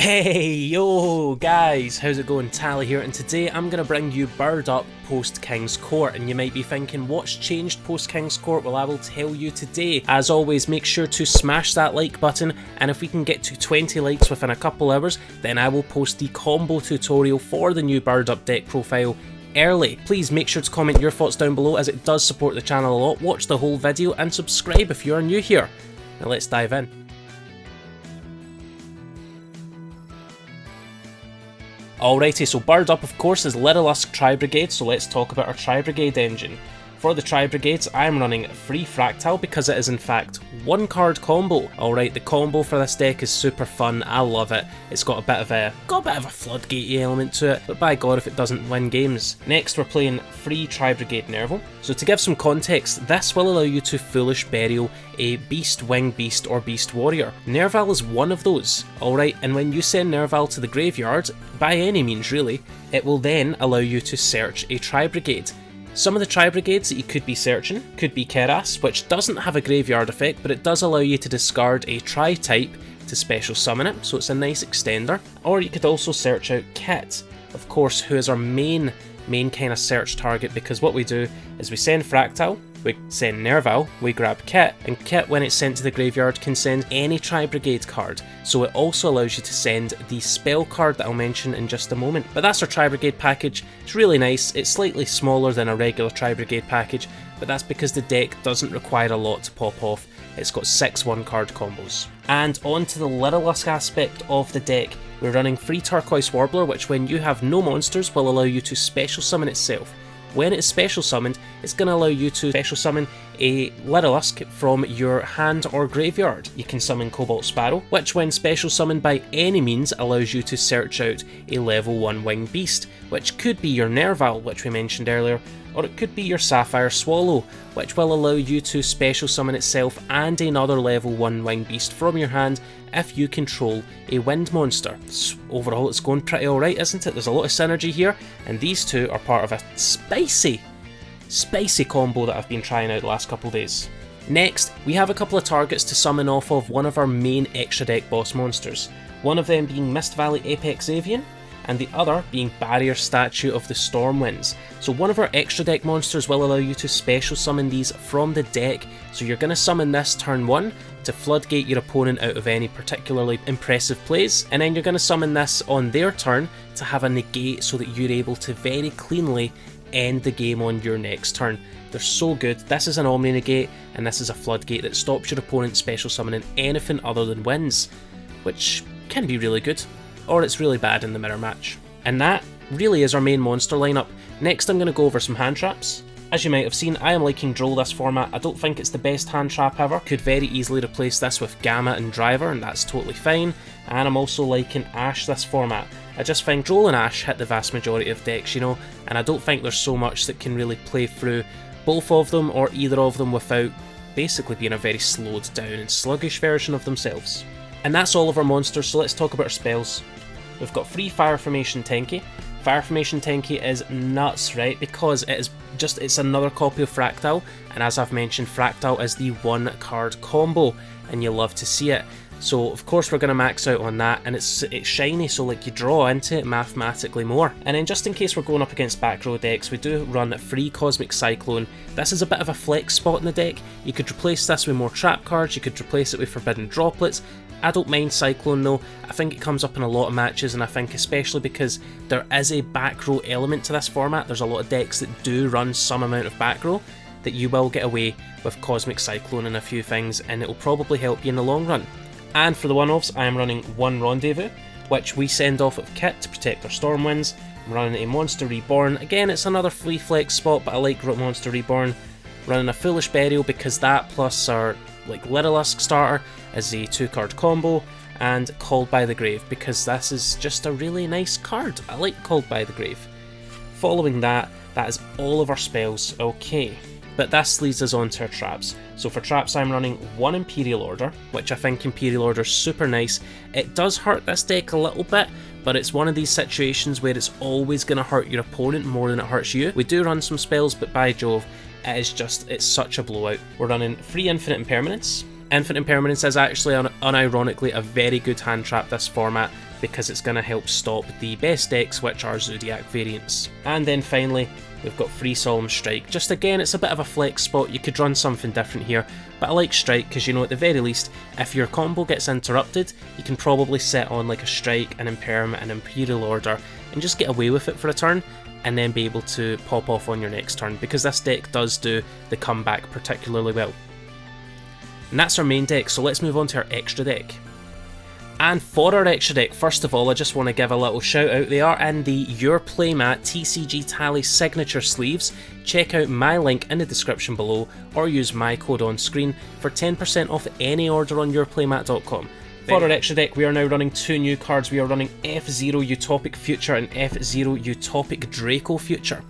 Hey yo guys, how's it going? Tally here, and today I'm going to bring you Bird Up post King's Court, and you might be thinking, what's changed post King's Court? Well, I will tell you today. As always, make sure to smash that like button, and if we can get to 20 likes within a couple hours, then I will post the combo tutorial for the new Bird Up deck profile early. Please make sure to comment your thoughts down below, as it does support the channel a lot. Watch the whole video and subscribe if you are new here. Now let's dive in. Alrighty, so Bird Up of course is Lyrilusc Tribrigade, so let's talk about our Tribrigade engine. For the Tribrigades, I am running Free Fractile because it is in fact one card combo. Alright, the combo for this deck is super fun, I love it. It's got a bit of a floodgatey element to it, but by god if it doesn't win games. Next we're playing Free Tribrigade Nerval. So to give some context, this will allow you to Foolish Burial a Beast, Wing Beast or Beast Warrior. Nerval is one of those, alright, and when you send Nerval to the graveyard, by any means really, it will then allow you to search a Tribrigade. Some of the Tribrigades that you could be searching could be Keras, which doesn't have a graveyard effect, but it does allow you to discard a Tri-type to special summon it, so it's a nice extender. Or you could also search out Kit, of course, who is our main kind of search target, because what we do is we send Fractile, we send Nerval, we grab Kit, and Kit, when it's sent to the graveyard, can send any Tribrigade card, so it also allows you to send the spell card that I'll mention in just a moment. But that's our Tribrigade package. It's really nice. It's slightly smaller than a regular Tribrigade package, but that's because the deck doesn't require a lot to pop off. It's got 6 1-card combos. And on to the Lyrilusc aspect of the deck. We're running Free Turquoise Warbler, which when you have no monsters will allow you to special summon itself. When it is special summoned, it's going to allow you to special summon a Lyrilusc from your hand or graveyard. You can summon Cobalt Sparrow, which when special summoned by any means allows you to search out a level 1 Wing Beast, which could be your Nerval, which we mentioned earlier, or it could be your Sapphire Swallow, which will allow you to special summon itself and another level 1 Wing Beast from your hand if you control a wind monster. Overall it's going pretty alright, isn't it? There's a lot of synergy here, and these two are part of a spicy combo that I've been trying out the last couple of days. Next, we have a couple of targets to summon off of one of our main extra deck boss monsters, one of them being Mist Valley Apex Avian, and the other being Barrier Statue of the Stormwinds. So one of our extra deck monsters will allow you to special summon these from the deck, so you're going to summon this turn 1 to floodgate your opponent out of any particularly impressive plays, and then you're going to summon this on their turn to have a negate so that you're able to very cleanly end the game on your next turn. They're so good. This is an Omni negate, and this is a floodgate that stops your opponent special summoning anything other than wins, which can be really good, or it's really bad in the mirror match. And that really is our main monster lineup. Next I'm going to go over some hand traps. As you might have seen, I am liking Droll this format. I don't think it's the best hand trap ever. Could very easily replace this with Gamma and Driver, and that's totally fine. And I'm also liking Ash this format. I just think Droll and Ash hit the vast majority of decks, you know, and I don't think there's so much that can really play through both of them or either of them without basically being a very slowed down and sluggish version of themselves. And that's all of our monsters, so let's talk about our spells. We've got Free Fire Formation Tenki. Fire Formation Tenki is nuts, right? Because it's another copy of Fractile, and as I've mentioned, Fractile is the 1-card combo, and you love to see it. So of course we're going to max out on that, and it's shiny, so like you draw into it mathematically more. And then just in case we're going up against back row decks, we do run Free Cosmic Cyclone. This is a bit of a flex spot in the deck. You could replace this with more trap cards, you could replace it with Forbidden Droplets. I don't mind Cyclone though. I think it comes up in a lot of matches, and I think especially because there is a back row element to this format, there's a lot of decks that do run some amount of back row, that you will get away with Cosmic Cyclone and a few things, and it will probably help you in the long run. And for the one-offs, I am running 1 Rendezvous, which we send off of Kit to protect our Stormwinds. I'm running a Monster Reborn. Again, it's another free flex spot, but I like Monster Reborn. Running a Foolish Burial because that plus our Lyrilusc starter is a 2-card combo, and Called by the Grave because this is just a really nice card. I like Called by the Grave. Following that is all of our spells. Okay. But this leads us on to our traps. So for traps I'm running 1 Imperial Order, which I think Imperial Order is super nice. It does hurt this deck a little bit, but it's one of these situations where it's always going to hurt your opponent more than it hurts you. We do run some spells, but by Jove, it's such a blowout. We're running 3 Infinite Impermanence. Infinite Impermanence is actually unironically a very good hand trap this format. because it's going to help stop the best decks, which are Zodiac variants. And then finally, we've got Free Solemn Strike. Just again, it's a bit of a flex spot, you could run something different here, but I like Strike because, you know, at the very least, if your combo gets interrupted, you can probably set on like a Strike, an Impairment, an Imperial Order, and just get away with it for a turn, and then be able to pop off on your next turn, because this deck does do the comeback particularly well. And that's our main deck, so let's move on to our extra deck. And for our extra deck, first of all, I just want to give a little shout out. They are in the Your Playmat TCG Tally signature sleeves. Check out my link in the description below, or use my code on screen for 10% off any order on yourplaymat.com. For our extra deck, we are now running 2 new cards. We are running F0 Utopic Future and F0 Utopic Draco Future.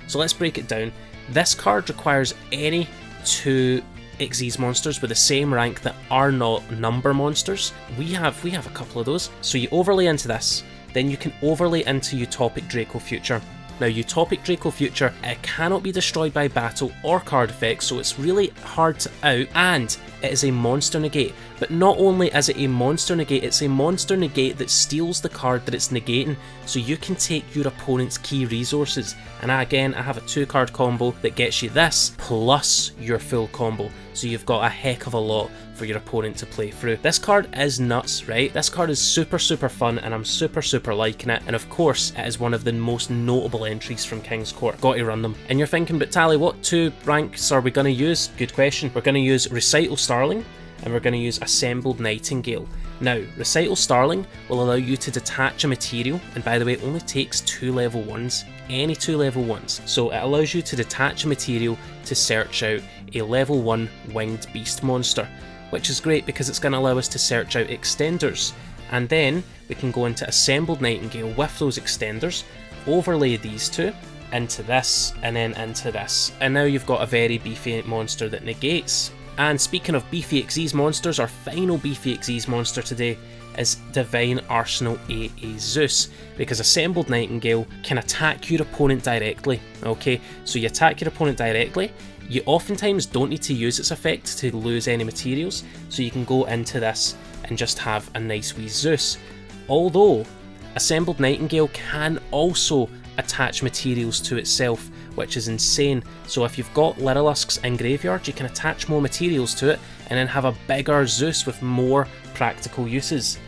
So let's break it down. This card requires any 2 Xyz monsters with the same rank that are not number monsters. We have a couple of those. So you overlay into this, then you can overlay into Utopic Draco Future. Now, Utopic Draco Future, it cannot be destroyed by battle or card effects, so it's really hard to out, and it is a monster negate. But not only is it a monster negate, it's a monster negate that steals the card that it's negating, so you can take your opponent's key resources. And again, I have a 2-card combo that gets you this, plus your full combo, so you've got a heck of a lot for your opponent to play through. This card is nuts, right? This card is super fun, and I'm super liking it, and of course, it is one of the most notable entries from King's Court. Got to run them. And you're thinking, but Tally, what 2 ranks are we going to use? Good question. We're going to use Recital Starling, and we're going to use Assembled Nightingale. Now, Recital Starling will allow you to detach a material, and by the way, it only takes 2 level 1s, any 2 level 1s. So it allows you to detach a material to search out a level 1 winged beast monster, which is great because it's going to allow us to search out extenders. And then we can go into Assembled Nightingale with those extenders, overlay these 2 into this, and then into this. And now you've got a very beefy monster that negates. And speaking of beefy Xyz monsters, our final beefy Xyz monster today is Divine Arsenal AA Zeus, because Assembled Nightingale can attack your opponent directly. Okay, so you attack your opponent directly, you oftentimes don't need to use its effect to lose any materials, so you can go into this and just have a nice wee Zeus. Although, Assembled Nightingale can also attach materials to itself, which is insane. So if you've got Lyriluscs in graveyard, you can attach more materials to it and then have a bigger Zeus with more practical uses.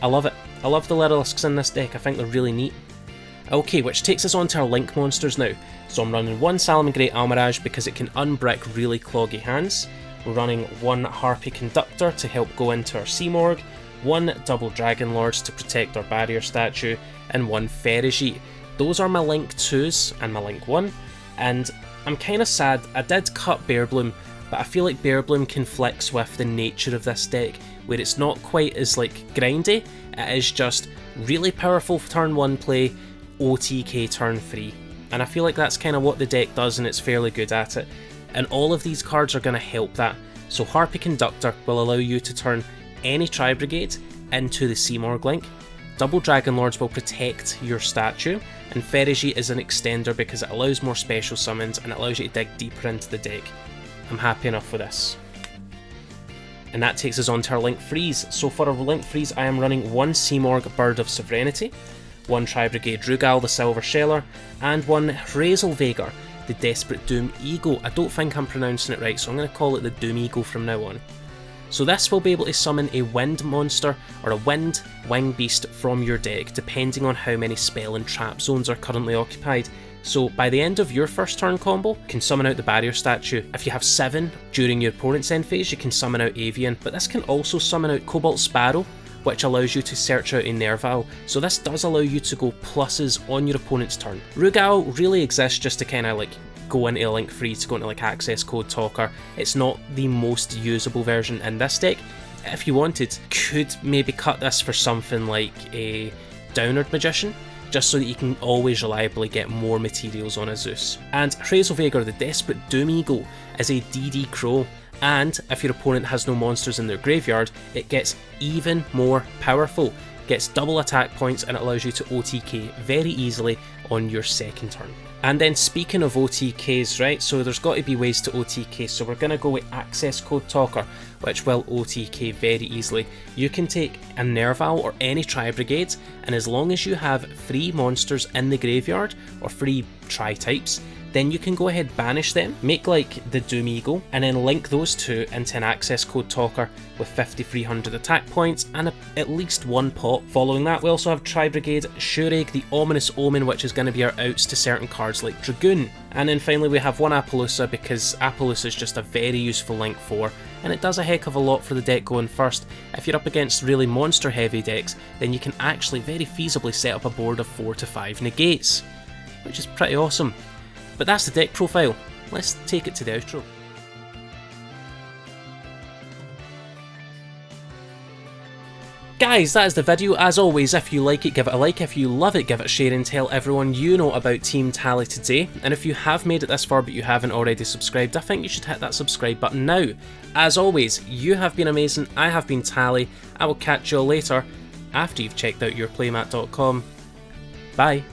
I love it. I love the Lyriluscs in this deck, I think they're really neat. Okay, which takes us on to our Link monsters now. So I'm running 1 Salamangreat Almirage because it can unbrick really cloggy hands. We're running 1 Harpy Conductor to help go into our Seamorg, 1 Double Dragon Lords to protect our Barrier Statue, and 1 Ferrijit. Those are my Link 2s and my Link 1, and I'm kind of sad. I did cut Bearbloom, but I feel like Bearbloom conflicts with the nature of this deck, where it's not quite as like grindy, it is just really powerful turn 1 play, OTK turn 3. And I feel like that's kind of what the deck does, and it's fairly good at it. And all of these cards are going to help that. So Harpy Conductor will allow you to turn any Tribrigade into the Seamorg Link. Double Dragon Lords will protect your statue, and Ferrijit is an extender because it allows more special summons and it allows you to dig deeper into the deck. I'm happy enough with this. And that takes us on to our Link Freeze. So for our Link Freeze, I am running 1 Seamorg Bird of Sovereignty, 1 Tribrigade Rugal the Silver Sheller, and 1 Hrazelvegar the Desperate Doom Eagle. I don't think I'm pronouncing it right, so I'm going to call it the Doom Eagle from now on. So this will be able to summon a wind monster or a wind wing beast from your deck, depending on how many spell and trap zones are currently occupied. So by the end of your first turn combo, you can summon out the Barrier Statue. If you have 7 during your opponent's end phase, you can summon out Avian, but this can also summon out Cobalt Sparrow, which allows you to search out a Nerval, so this does allow you to go pluses on your opponent's turn. Rugal really exists just to kind of like go into a Link Free, to go into like Access Code Talker. It's not the most usable version in this deck. If you wanted, could maybe cut this for something like a Downward Magician, just so that you can always reliably get more materials on a Zeus. And Hrazelvegar the Desperate Doom Eagle is a DD Crow, and if your opponent has no monsters in their graveyard, it gets even more powerful. gets double attack points, and it allows you to OTK very easily on your second turn. And then speaking of OTKs, right, so there's got to be ways to OTK, so we're going to go with Access Code Talker, which will OTK very easily. You can take a Nerval or any Tri-Brigade, and as long as you have 3 monsters in the graveyard, or 3 Tri-types, then you can go ahead, banish them, make like the Doom Eagle, and then link those two into an Access Code Talker with 5300 attack points and at least 1 pop. Following that, we also have Tri-Brigade, Shureg, the Ominous Omen, which is going to be our outs to certain cards like Dragoon. And then finally we have 1 Appaloosa, because Appaloosa is just a very useful link 4, and it does a heck of a lot for the deck going first. If you're up against really monster heavy decks, then you can actually very feasibly set up a board of 4 to 5 negates, which is pretty awesome. But that's the deck profile. Let's take it to the outro. Guys, that is the video. As always, if you like it, give it a like. If you love it, give it a share and tell everyone you know about Team Tally today. And if you have made it this far but you haven't already subscribed, I think you should hit that subscribe button now. As always, you have been amazing. I have been Tally. I will catch you all later after you've checked out yourplaymat.com. Bye.